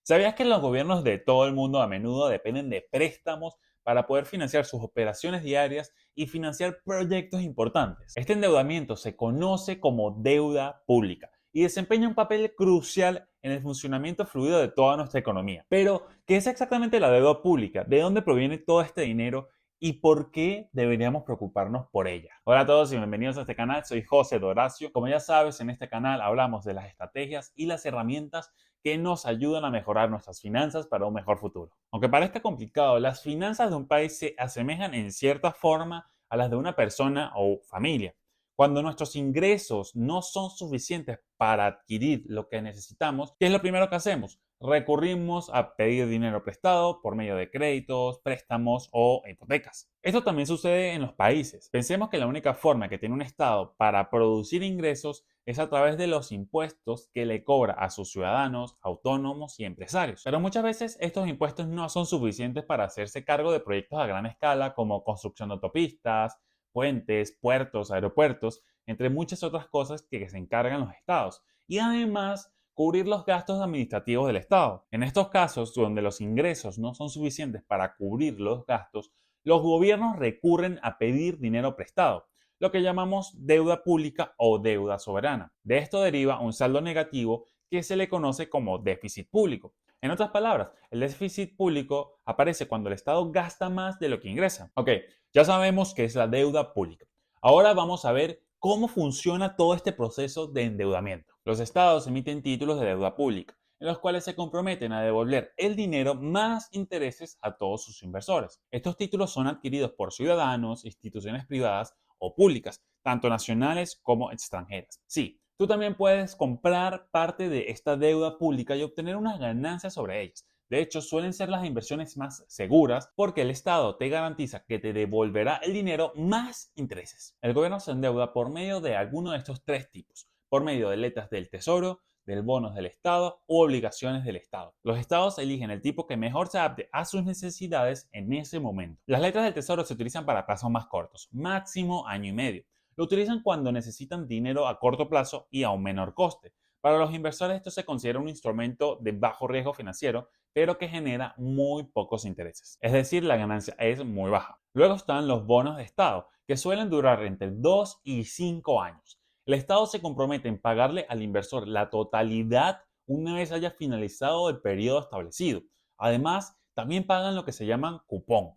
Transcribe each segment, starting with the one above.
¿Sabías que los gobiernos de todo el mundo a menudo dependen de préstamos para poder financiar sus operaciones diarias y financiar proyectos importantes? Este endeudamiento se conoce como deuda pública y desempeña un papel crucial en el funcionamiento fluido de toda nuestra economía. Pero, ¿qué es exactamente la deuda pública? ¿De dónde proviene todo este dinero? ¿Y por qué deberíamos preocuparnos por ella? Hola a todos y bienvenidos a este canal, soy José Doracio. Como ya sabes, en este canal hablamos de las estrategias y las herramientas que nos ayudan a mejorar nuestras finanzas para un mejor futuro. Aunque parezca complicado, las finanzas de un país se asemejan en cierta forma a las de una persona o familia. Cuando nuestros ingresos no son suficientes para adquirir lo que necesitamos, ¿qué es lo primero que hacemos? Recurrimos a pedir dinero prestado por medio de créditos, préstamos o hipotecas. Esto también sucede en los países. Pensemos que la única forma que tiene un Estado para producir ingresos es a través de los impuestos que le cobra a sus ciudadanos, autónomos y empresarios. Pero muchas veces estos impuestos no son suficientes para hacerse cargo de proyectos a gran escala como construcción de autopistas, puentes, puertos, aeropuertos, entre muchas otras cosas que se encargan los estados. Y además, cubrir los gastos administrativos del Estado. En estos casos, donde los ingresos no son suficientes para cubrir los gastos, los gobiernos recurren a pedir dinero prestado, lo que llamamos deuda pública o deuda soberana. De esto deriva un saldo negativo que se le conoce como déficit público. En otras palabras, el déficit público aparece cuando el Estado gasta más de lo que ingresa. Ok, ya sabemos qué es la deuda pública. Ahora vamos a ver cómo funciona todo este proceso de endeudamiento. Los estados emiten títulos de deuda pública, en los cuales se comprometen a devolver el dinero más intereses a todos sus inversores. Estos títulos son adquiridos por ciudadanos, instituciones privadas o públicas, tanto nacionales como extranjeras. Sí, tú también puedes comprar parte de esta deuda pública y obtener unas ganancias sobre ellas. De hecho, suelen ser las inversiones más seguras porque el Estado te garantiza que te devolverá el dinero más intereses. El gobierno se endeuda por medio de alguno de estos tres tipos, por medio de letras del Tesoro, del bonos del Estado u obligaciones del Estado. Los estados eligen el tipo que mejor se adapte a sus necesidades en ese momento. Las letras del Tesoro se utilizan para plazos más cortos, máximo año y medio. Lo utilizan cuando necesitan dinero a corto plazo y a un menor coste. Para los inversores esto se considera un instrumento de bajo riesgo financiero, pero que genera muy pocos intereses. Es decir, la ganancia es muy baja. Luego están los bonos de Estado, que suelen durar entre 2 y 5 años. El Estado se compromete en pagarle al inversor la totalidad una vez haya finalizado el periodo establecido. Además, también pagan lo que se llaman cupón,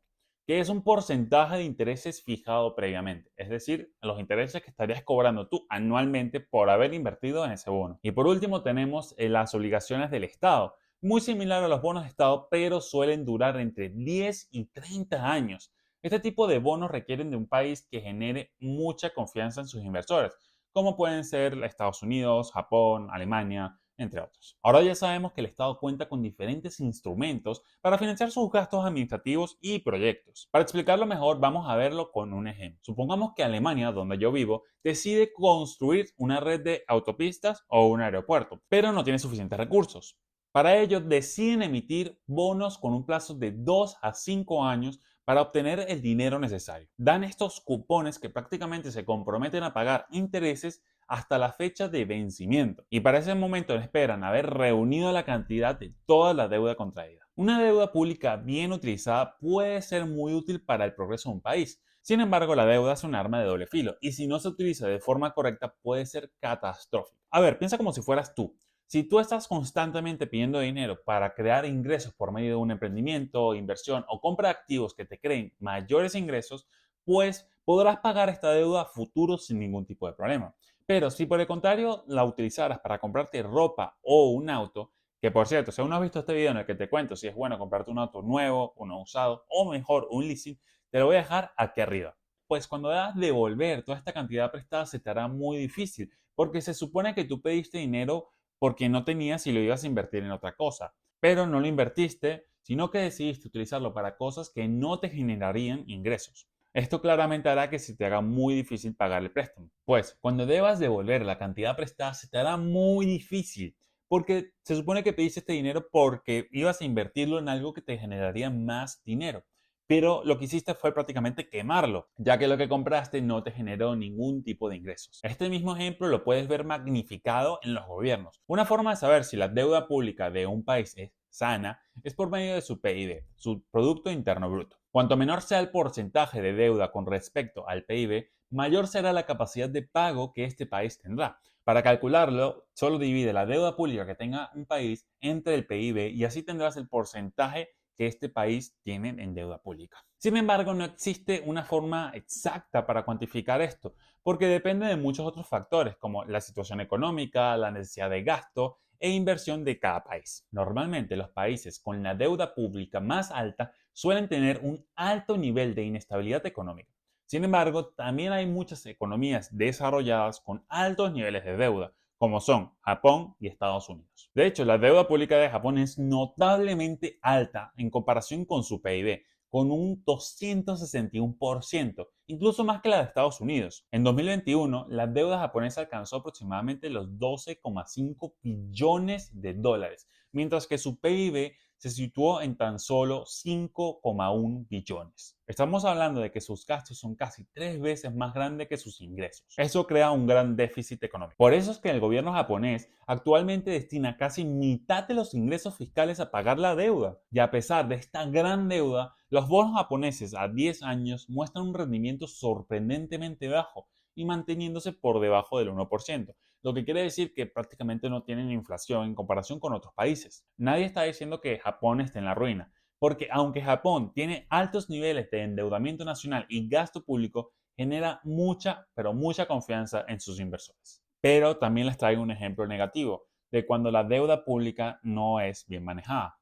que es un porcentaje de intereses fijado previamente, es decir, los intereses que estarías cobrando tú anualmente por haber invertido en ese bono. Y por último tenemos las obligaciones del Estado, muy similar a los bonos de Estado, pero suelen durar entre 10 y 30 años. Este tipo de bonos requieren de un país que genere mucha confianza en sus inversores, como pueden ser Estados Unidos, Japón, Alemania, entre otros. Ahora ya sabemos que el Estado cuenta con diferentes instrumentos para financiar sus gastos administrativos y proyectos. Para explicarlo mejor, vamos a verlo con un ejemplo. Supongamos que Alemania, donde yo vivo, decide construir una red de autopistas o un aeropuerto, pero no tiene suficientes recursos. Para ello, deciden emitir bonos con un plazo de 2 a 5 años para obtener el dinero necesario. Dan estos cupones que prácticamente se comprometen a pagar intereses hasta la fecha de vencimiento y para ese momento esperan haber reunido la cantidad de toda la deuda contraída. Una deuda pública bien utilizada puede ser muy útil para el progreso de un país. Sin embargo, la deuda es un arma de doble filo y si no se utiliza de forma correcta puede ser catastrófico. A ver, piensa como si fueras tú. Si tú estás constantemente pidiendo dinero para crear ingresos por medio de un emprendimiento, inversión o compra de activos que te creen mayores ingresos, pues podrás pagar esta deuda a futuro sin ningún tipo de problema. Pero si por el contrario la utilizaras para comprarte ropa o un auto, que por cierto, si aún no has visto este video en el que te cuento si es bueno comprarte un auto nuevo, uno usado o mejor un leasing, te lo voy a dejar aquí arriba. Pues cuando debas devolver toda esta cantidad prestada se te hará muy difícil, porque se supone que tú pediste dinero porque no tenías y lo ibas a invertir en otra cosa, pero no lo invertiste, sino que decidiste utilizarlo para cosas que no te generarían ingresos. Esto claramente hará que se te haga muy difícil pagar el préstamo. Pues cuando debas devolver la cantidad prestada se te hará muy difícil porque se supone que pediste este dinero porque ibas a invertirlo en algo que te generaría más dinero. Pero lo que hiciste fue prácticamente quemarlo, ya que lo que compraste no te generó ningún tipo de ingresos. Este mismo ejemplo lo puedes ver magnificado en los gobiernos. Una forma de saber si la deuda pública de un país es sana es por medio de su PIB, su Producto Interno Bruto. Cuanto menor sea el porcentaje de deuda con respecto al PIB, mayor será la capacidad de pago que este país tendrá. Para calcularlo, solo divide la deuda pública que tenga un país entre el PIB y así tendrás el porcentaje que este país tiene en deuda pública. Sin embargo, no existe una forma exacta para cuantificar esto, porque depende de muchos otros factores, como la situación económica, la necesidad de gasto e inversión de cada país. Normalmente, los países con la deuda pública más alta suelen tener un alto nivel de inestabilidad económica. Sin embargo, también hay muchas economías desarrolladas con altos niveles de deuda, como son Japón y Estados Unidos. De hecho, la deuda pública de Japón es notablemente alta en comparación con su PIB, con un 261%, incluso más que la de Estados Unidos. En 2021, la deuda japonesa alcanzó aproximadamente los 12,5 billones de dólares, mientras que su PIB se situó en tan solo 5,1 billones. Estamos hablando de que sus gastos son casi 3 veces más grandes que sus ingresos. Eso crea un gran déficit económico. Por eso es que el gobierno japonés actualmente destina casi mitad de los ingresos fiscales a pagar la deuda. Y a pesar de esta gran deuda, los bonos japoneses a 10 años muestran un rendimiento sorprendentemente bajo y manteniéndose por debajo del 1%, lo que quiere decir que prácticamente no tienen inflación en comparación con otros países. Nadie está diciendo que Japón esté en la ruina, porque aunque Japón tiene altos niveles de endeudamiento nacional y gasto público, genera mucha, pero mucha confianza en sus inversores. Pero también les traigo un ejemplo negativo de cuando la deuda pública no es bien manejada.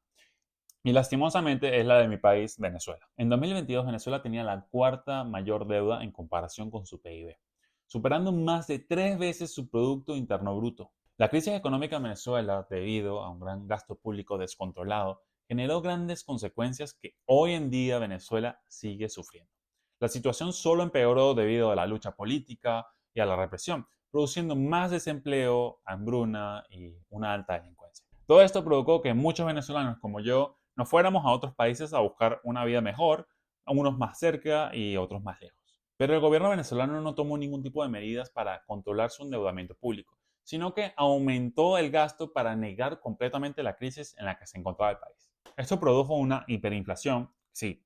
Y lastimosamente es la de mi país, Venezuela. En 2022, Venezuela tenía la cuarta mayor deuda en comparación con su PIB, superando más de 3 veces su Producto Interno Bruto. La crisis económica en Venezuela, debido a un gran gasto público descontrolado, generó grandes consecuencias que hoy en día Venezuela sigue sufriendo. La situación solo empeoró debido a la lucha política y a la represión, produciendo más desempleo, hambruna y una alta delincuencia. Todo esto provocó que muchos venezolanos como yo nos fuéramos a otros países a buscar una vida mejor, a unos más cerca y otros más lejos. Pero el gobierno venezolano no tomó ningún tipo de medidas para controlar su endeudamiento público, sino que aumentó el gasto para negar completamente la crisis en la que se encontraba el país. Esto produjo una hiperinflación, sí,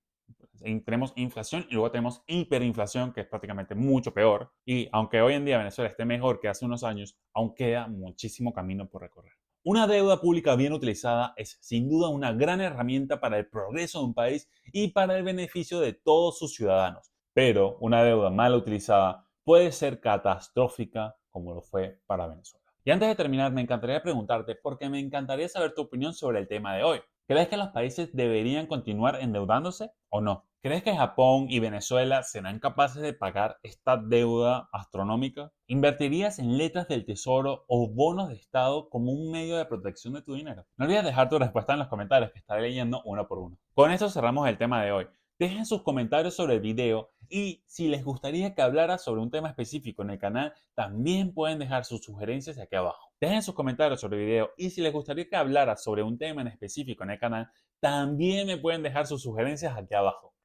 tenemos inflación y luego tenemos hiperinflación, que es prácticamente mucho peor. Y aunque hoy en día Venezuela esté mejor que hace unos años, aún queda muchísimo camino por recorrer. Una deuda pública bien utilizada es sin duda una gran herramienta para el progreso de un país y para el beneficio de todos sus ciudadanos. Pero una deuda mal utilizada puede ser catastrófica como lo fue para Venezuela. Y antes de terminar, me encantaría preguntarte, porque me encantaría saber tu opinión sobre el tema de hoy. ¿Crees que los países deberían continuar endeudándose o no? ¿Crees que Japón y Venezuela serán capaces de pagar esta deuda astronómica? ¿Invertirías en letras del tesoro o bonos de estado como un medio de protección de tu dinero? No olvides dejar tu respuesta en los comentarios, que estaré leyendo uno por uno. Con esto cerramos el tema de hoy. Dejen sus comentarios sobre el video y si les gustaría que hablara sobre un tema específico en el canal, también pueden dejar sus sugerencias aquí abajo. Dejen sus comentarios sobre el video y si les gustaría que hablara sobre un tema en específico en el canal, también me pueden dejar sus sugerencias aquí abajo.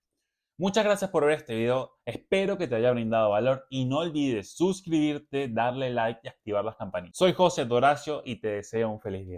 Muchas gracias por ver este video, espero que te haya brindado valor y no olvides suscribirte, darle like y activar las campanitas. Soy José Doracio y te deseo un feliz día.